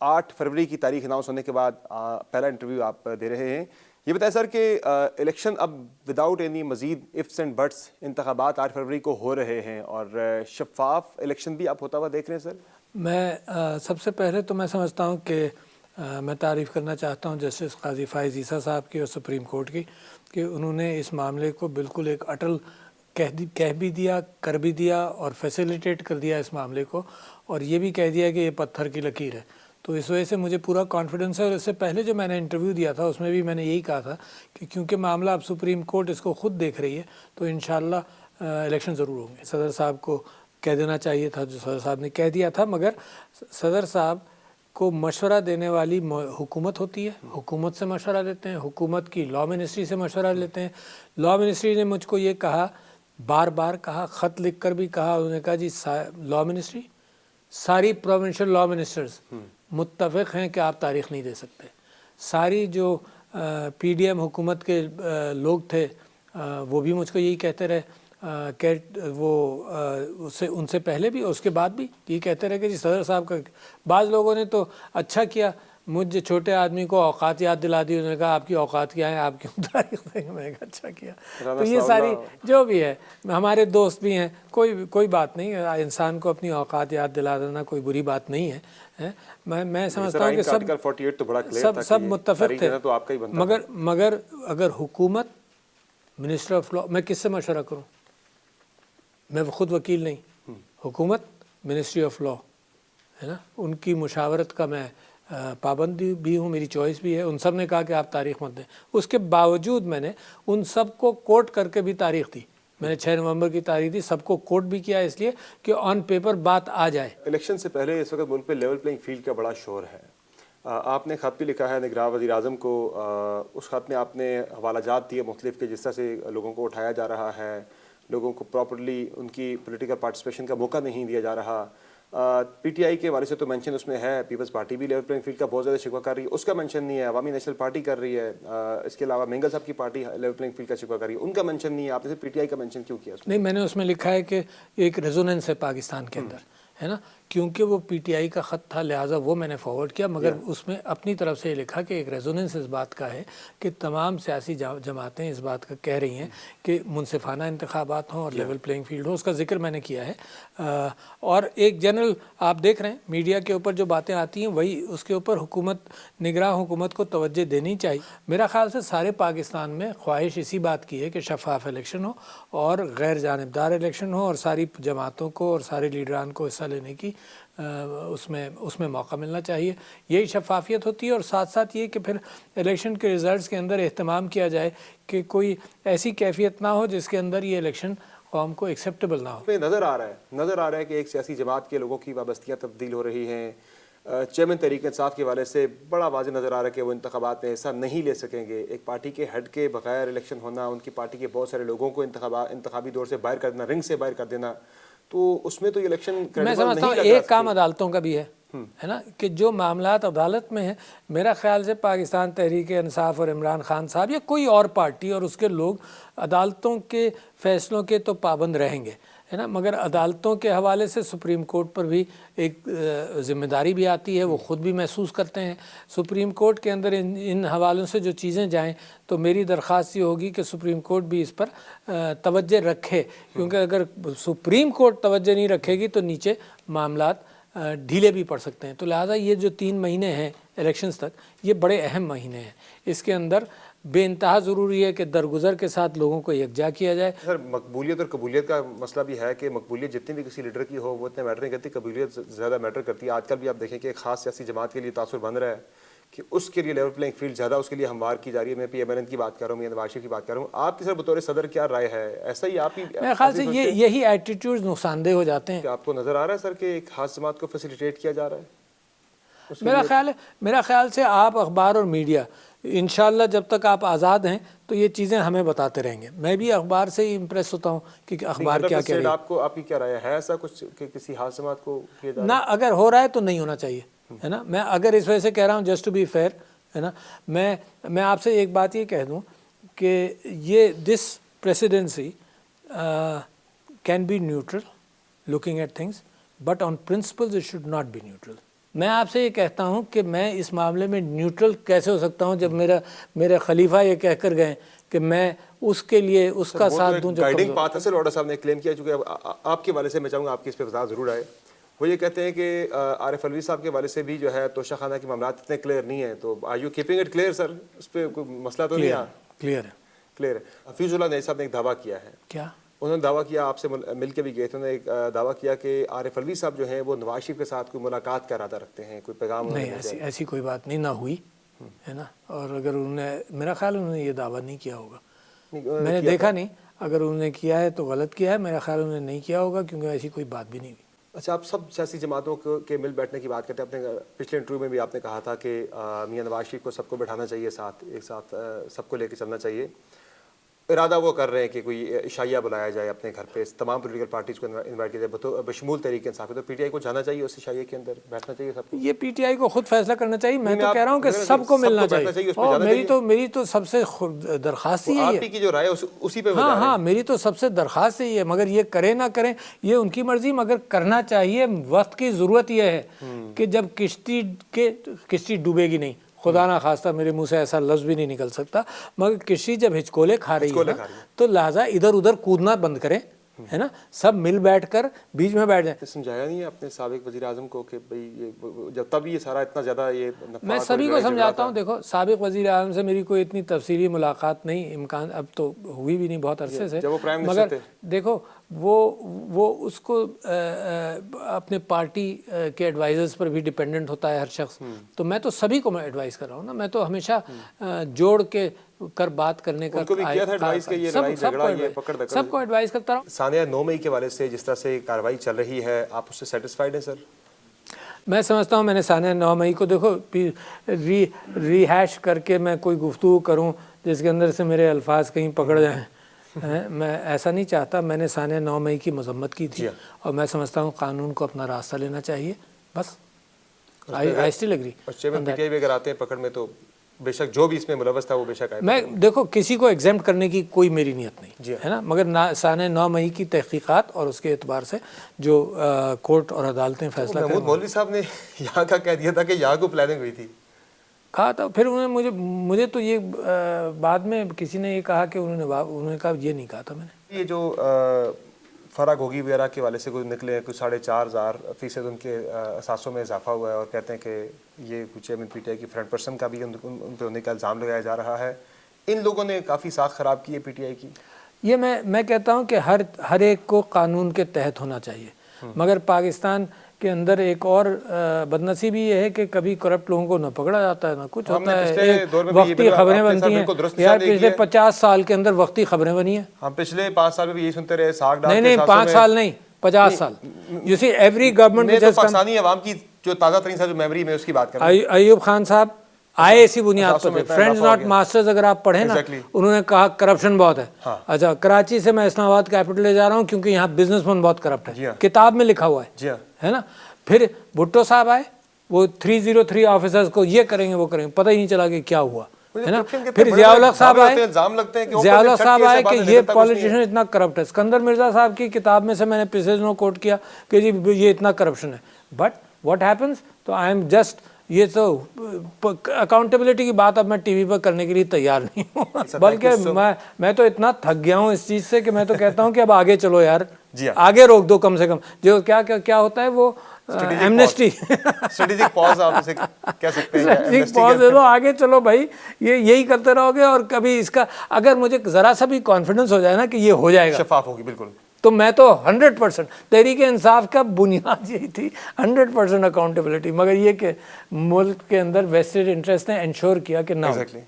8 फरवरी की तारीख अनाउंस होने के बाद पहला इंटरव्यू आप दे रहे हैं। ये बताएं सर कि इलेक्शन अब विदाउट एनी मज़ीद इफ्स एंड बट्स इंतखाबात 8 फरवरी को हो रहे हैं और शफाफ इलेक्शन भी आप होता हुआ देख रहे हैं सर? मैं सबसे पहले तो मैं समझता हूँ कि मैं तारीफ़ करना चाहता हूँ जस्टिस काजी फ़ाइज़ ईसा साहब की और सुप्रीम कोर्ट की कि उन्होंने इस मामले को बिल्कुल एक अटल कह भी दिया, कर भी दिया और फैसिलिटेट कर दिया इस मामले को, और ये भी कह दिया कि ये पत्थर की लकीर है। तो इस वजह से मुझे पूरा कॉन्फिडेंस है। और इससे पहले जो मैंने इंटरव्यू दिया था उसमें भी मैंने यही कहा था कि क्योंकि मामला अब सुप्रीम कोर्ट इसको ख़ुद देख रही है तो इंशाल्लाह इलेक्शन ज़रूर होंगे। सदर साहब को कह देना चाहिए था, जो सदर साहब ने कह दिया था, मगर सदर साहब को मशवरा देने वाली हुकूमत होती है, हुकूमत से मशवरा लेते हैं, हुकूमत की लॉ मिनिस्ट्री से मशवरा लेते हैं। लॉ मिनिस्ट्री ने मुझको ये कहा, बार बार कहा, ख़त लिख कर भी कहा, उन्होंने कहा जी लॉ मिनिस्ट्री सारी प्रोविंशियल लॉ मिनिस्टर्स मुत्तफ़िक़ हैं कि आप तारीख़ नहीं दे सकते। सारी जो पीडीएम हुकूमत के लोग थे वो भी मुझको यही कहते रहे, उससे उनसे पहले भी और उसके बाद भी ये कहते रहे कि जी सदर साहब का। बाज़ लोगों ने तो अच्छा किया, मुझे छोटे आदमी को औकात याद दिला दी, उन्होंने कहा आपकी औकात क्या है, आप क्यों तारीख देंगे। मैंने कहा अच्छा किया। तो ये सारी जो भी है, हमारे दोस्त भी हैं, कोई बात नहीं है, इंसान को अपनी औकात याद दिला देना कोई बुरी बात नहीं है, मैं समझता हूँ कि सब मुत्तफ़िक़ थे। मगर अगर हुकूमत, मिनिस्टर ऑफ लॉ, मैं किससे मशवरा करूँ? मैं ख़ुद वकील नहीं, हुकूमत, मिनिस्ट्री ऑफ लॉ है ना, उनकी मुशावरत का मैं पाबंद भी हूँ, मेरी चॉइस भी है। उन सब ने कहा कि आप तारीख़ मत दें, उसके बावजूद मैंने उन सब को कोट करके भी तारीख़ दी। मैंने 6 नवंबर की तारीख दी, सबको कोट भी किया इसलिए कि ऑन पेपर बात आ जाए। इलेक्शन से पहले इस वक्त मुल्क पे लेवल प्लेइंग फील्ड का बड़ा शोर है। आपने ख़त भी लिखा है निगरान वज़ीर आज़म को, उस ख़त में आपने हवाला जात दिए मुख्तलिफ़ के जिस तरह से लोगों को उठाया जा रहा है, लोगों को प्रॉपर्ली उनकी पॉलिटिकल पार्टिसिपेशन का मौका नहीं दिया जा रहा। पीटीआई के वाले से तो मेंशन उसमें है, पीपल्स पार्टी भी लेवल प्लेइंग फील्ड का बहुत ज़्यादा शिकवा कर रही है, उसका मेंशन नहीं है। अवामी नेशनल पार्टी कर रही है, इसके अलावा मेंगल साहब की पार्टी लेवल प्लेइंग फील्ड का शिकवा कर रही है, उनका मेंशन नहीं है। आपने सिर्फ पीटीआई का मेंशन क्यों किया उसमें? नहीं, मैंने उसमें लिखा है कि एक रेजोनेंस है पाकिस्तान के अंदर, है ना, क्योंकि वो पीटीआई का ख़त था लिहाजा वो मैंने फॉरवर्ड किया, मगर उसमें अपनी तरफ से ये लिखा कि एक रेजोनेंस इस बात का है कि तमाम सियासी जमातें इस बात का कह रही हैं कि मुनसिफाना इंतखाबात हों और लेवल प्लेइंग फील्ड हो, उसका जिक्र मैंने किया है। और एक जनरल आप देख रहे हैं मीडिया के ऊपर जो बातें आती हैं वही उसके ऊपर निगरान हुकूमत को तवज्जो देनी चाहिए। मेरा ख़्याल से सारे पाकिस्तान में ख्वाहिश इसी बात की है कि शफाफ इलेक्शन हो और गैर जानिबदार इलेक्शन हो और सारी जमातों को और सारे लीडरान को हिस्सा लेने की उसमें मौका मिलना चाहिए। यही शफाफियत होती है। और साथ साथ ये कि फिर इलेक्शन के रिज़ल्ट्स के अंदर एहतमाम किया जाए कि कोई ऐसी कैफियत ना हो जिसके अंदर ये इलेक्शन कौम को एक्सेप्टेबल ना हो। नज़र आ रहा है कि एक सियासी जमात के लोगों की वाबस्तियाँ तब्दील हो रही हैं। चेयरमैन तहरीक इंसाफ के वाले से बड़ा वाज़ेह नज़र आ रहा है कि वो इंतखाबात में हिस्सा नहीं ले सकेंगे। एक पार्टी के हेड के बगैर इलेक्शन होना, उनकी पार्टी के बहुत सारे लोगों को इंतखाबी दौर से बाहर कर देना, रिंग से बाहर कर देना, तो उसमें तो इलेक्शन मैं समझता हूँ एक काम अदालतों का भी है ना, कि जो मामलात अदालत में है, मेरा ख्याल से पाकिस्तान तहरीक इंसाफ और इमरान खान साहब या कोई और पार्टी और उसके लोग अदालतों के फ़ैसलों के तो पाबंद रहेंगे, है ना, मगर अदालतों के हवाले से सुप्रीम कोर्ट पर भी एक ज़िम्मेदारी भी आती है, वो ख़ुद भी महसूस करते हैं। सुप्रीम कोर्ट के अंदर इन हवालों से जो चीज़ें जाएं तो मेरी दरख्वास्त ये होगी कि सुप्रीम कोर्ट भी इस पर तवज्जो रखे, क्योंकि अगर सुप्रीम कोर्ट तवज्जो नहीं रखेगी तो नीचे मामलात ढीले भी पड़ सकते हैं। तो लिहाजा ये जो 3 महीने हैं इलेक्शंस तक, ये बड़े अहम महीने हैं। इसके अंदर बेइंतहा ज़रूरी है कि दरगुजर के साथ लोगों को यकजा किया जाए। सर, मकबूलियत और कबूलियत का मसला भी है कि मकबूलियत जितनी भी किसी लीडर की हो वो इतने मैटर नहीं करती, कबूलियत ज़्यादा मैटर करती है। आजकल भी आप देखें कि एक ख़ास सियासी जमात के लिए तासुर बन रहा है कि उसके लिए लेवल प्लेइंग फील्ड ज़्यादा उसके लिए हमवार की जा रही है। मैं PMLN की बात कर रहा हूँ, मैं नवाज शरीफ की बात कर रहा हूँ। आपकी सर बतौर सदर क्या राय है? ऐसा ही आप ही मेरे ख्याल से यही एटीट्यूड नुकसानदेह हो जाते हैं। आपको नज़र आ रहा है सर कि एक ख़ास जमात को फैसिलिटेट किया जा रहा है? मेरा ख्याल से आप अखबार और मीडिया इंशाअल्लाह जब तक आप आज़ाद हैं तो ये चीज़ें हमें बताते रहेंगे। मैं भी अखबार से ही इम्प्रेस होता हूँ कि अखबार क्या कह रही है। आपकी क्या राय है? ऐसा कुछ कि किसी खास जमात को किया जा रहा है? ना, अगर हो रहा है तो नहीं होना चाहिए, है ना। मैं अगर इस वजह से कह रहा हूँ जस्ट टू बी फेयर, है ना, मैं आपसे एक बात ये कह दूँ कि ये this presidency can be neutral looking at things, but on principles it should not be neutral. میں آپ سے یہ کہتا ہوں کہ میں اس معاملے میں نیوٹرل کیسے ہو سکتا ہوں جب میرے خلیفہ یہ کہہ کر گئے کہ میں اس کے لیے اس کا ساتھ دوں. گائیڈنگ پاتھ ہے سر لاڈا صاحب نے کلیم کیا, چونکہ آپ کے والے سے میں چاہوں گا آپ کی اس پہ وضاحت ضرور آئے. وہ یہ کہتے ہیں کہ عارف علوی صاحب کے والے سے بھی جو ہے توشہ خانہ کے معاملات اتنے کلیئر نہیں ہیں, تو are you keeping it clear sir? اس پہ کوئی مسئلہ تو نہیں ہے؟ کلیئر ہے, کلیئر ہے. حفیظ اللہ نئی صاحب نے ایک دعویٰ کیا ہے. کیا انہوں نے دعویٰ کیا, آپ سے مل کے بھی گئے تھے, انہوں نے ایک دعویٰ کیا کہ عارف علوی صاحب جو ہیں وہ نواز شریف کے ساتھ کوئی ملاقات کا ارادہ رکھتے ہیں, کوئی پیغام؟ نہیں, ایسی کوئی بات نہیں, نہ ہوئی ہے نا. اور اگر انہوں نے, میرا خیال انہوں نے یہ دعویٰ نہیں کیا ہوگا, میں نے دیکھا نہیں. اگر انہوں نے کیا ہے تو غلط کیا ہے, میرا خیال انہوں نے نہیں کیا ہوگا, کیونکہ ایسی کوئی بات بھی نہیں ہوئی. اچھا, آپ سب سیاسی جماعتوں کے مل بیٹھنے کی بات کرتے ہیں. اپنے پچھلے انٹرویو میں بھی آپ نے کہا تھا کہ میاں نواز شریف کو سب کو بٹھانا چاہیے ساتھ, ایک ساتھ سب کو لے کے چلنا چاہیے. ارادہ وہ کر رہے ہیں کہ کوئی عشائیہ بلایا جائے اپنے گھر پہ, تمام پولیٹیکل پارٹیز کو انوائٹ کیا جائے بشمول تحریک انصاف. تو پی ٹی آئی کو جانا چاہیے اس عشائیہ کے اندر, بیٹھنا چاہیے سب کو. یہ پی ٹی آئی کو خود فیصلہ کرنا چاہیے. میں تو کہہ رہا ہوں کہ سب کو ملنا چاہیے. میری تو سب سے درخواست ہی ہے, آپ کی جو رائے اسی پہ. ہاں, میری تو سب سے درخواست ہی ہے. مگر یہ کریں نہ کریں یہ ان کی مرضی, مگر کرنا چاہیے. وقت کی ضرورت یہ ہے کہ جب کشتی ڈوبے گی نہیں, خدا نہ خواستہ, میرے منہ سے ایسا لفظ بھی نہیں نکل سکتا, مگر کشتی جب ہچکولے کھا رہی ہے تو لہٰذا ادھر ادھر کودنا بند کریں, ہے نا. سب مل بیٹھ کر بیچ میں بیٹھ جائیں. سمجھایا نہیں ہے اپنے سابق وزیر اعظم کو کہ بھئی جب تب یہ سارا اتنا زیادہ یہ, میں سبھی کو سمجھاتا ہوں. دیکھو, سابق وزیر اعظم سے میری کوئی اتنی تفصیلی ملاقات نہیں, امکان اب تو ہوئی بھی نہیں بہت عرصے سے, مگر دیکھو وہ اس کو اپنے پارٹی کے ایڈوائزرز پر بھی ڈیپینڈنٹ ہوتا ہے ہر شخص. تو میں تو سبھی کو میں ایڈوائز کر رہا ہوں نا, میں تو ہمیشہ جوڑ کے کر بات کرنے کا سب کو ایڈوائز کرتا رہا ہوں. ثانیہ 9 مئی کے والے سے جس طرح سے کارروائی چل رہی ہے, آپ اس سے سیٹسفائیڈ ہیں سر؟ میں سمجھتا ہوں میں نے ثانیہ 9 مئی کو, دیکھو ریہیش کر کے میں کوئی گفتگو کروں جس کے اندر سے میرے الفاظ کہیں پکڑ جائیں, میں ایسا نہیں چاہتا. میں نے ثانیہ 9 مئی کی مذمت کی تھی, اور میں سمجھتا ہوں قانون کو اپنا راستہ لینا چاہیے, بس. I still agree. بچے میں پی ٹی آئی بھی اگر آتے ہیں پکڑ میں تو بے شک جو بھی اس میں ملوث تھا وہ بے شک آئے. میں دیکھو کسی کو ایگزیمپٹ کرنے کی کوئی میری نیت نہیں ہے نا, مگر ثانیہ 9 مئی کی تحقیقات اور اس کے اعتبار سے جو کورٹ اور عدالتیں فیصلہ کریں. محمود مولوی صاحب نے یہاں کا کہہ دیا تھا کہ یہاں کو پلاننگ ہوئی تھی, کہا تھا. پھر انہوں نے مجھے تو یہ بعد میں کسی نے یہ کہا کہ انہوں نے کہا, یہ نہیں کہا تھا میں نے. یہ جو فرح گوگی وغیرہ کے والے سے کوئی نکلے, کچھ 4.5% ان کے اثاثوں میں اضافہ ہوا ہے, اور کہتے ہیں کہ یہ چیئرمین پی ٹی آئی کی فرنٹ پرسن کا بھی ان پہ ہونے کا الزام لگایا جا رہا ہے. ان لوگوں نے کافی ساکھ خراب کی ہے پی ٹی آئی کی. یہ میں کہتا ہوں کہ ہر ایک کو قانون کے تحت ہونا چاہیے, مگر پاکستان کے اندر ایک اور بدنصیبی یہ ہے کہ کبھی کرپٹ لوگوں کو نہ پکڑا جاتا ہے نہ کچھ ہوتا ہے. وقتی خبریں بنتی ہیں یار, پچھلے 50 سال کے اندر وقتی خبریں بنی ہیں. ہم پچھلے 5 سال میں بھی یہی سنتے رہے, ساگ ڈال. نہیں 5 سال نہیں, 50 سال. You C every government Pakistani عوام کی جو تازہ ترین جو میموری میں اس کی بات کر رہے ہیں. ایوب خان صاحب آئے اسی بنیاد پر, فرینڈز ناٹ ماسٹرز اگر آپ پڑھیں نا, انہوں نے کہا کرپشن بہت ہے. اچھا, کراچی سے میں اسلام آباد کیپٹل لے جا رہا ہوں کیونکہ یہاں بزنس مین بہت کرپٹ ہے, کتاب میں لکھا ہوا ہے نا. پھر بھٹو صاحب آئے, وہ 303 آفیسرز کو یہ کریں گے وہ کریں گے, پتہ ہی نہیں چلا کہ کیا ہوا, ہے نا. پھر ضیاء الحق صاحب آئے کہ یہ پالیٹیشین اتنا کرپٹ ہے. اسکندر مرزا صاحب کی کتاب میں سے میں نے پچھلے دنوں کوٹ کیا کہ جی یہ اتنا کرپشن ہے. بٹ واٹ ہیپنس, تو آئی ایم جسٹ, یہ تو اکاؤنٹیبلٹی کی بات اب میں ٹی وی پر کرنے کے لیے تیار نہیں ہوں, بلکہ میں تو اتنا تھک گیا ہوں اس چیز سے کہ میں تو کہتا ہوں کہ اب آگے چلو یار, آگے روک دو کم سے کم. جو کیا ہوتا ہے وہ ایمنسٹی, اسٹریٹجک پاز آپ اسے کہہ سکتے ہیں, اسٹریٹجک پاز دے دو, آگے چلو بھائی. یہی کرتے رہو گے, اور کبھی اس کا اگر مجھے ذرا سا بھی کانفیڈنس ہو جائے نا کہ یہ ہو جائے گا, شفاف ہوگی بالکل, تو میں تو 100% تحریک انصاف کا بنیاد یہی تھی, 100% اکاؤنٹیبلٹی. مگر یہ کہ ملک کے اندر ویسٹڈ انٹرسٹ نے انشور کیا کہ نہ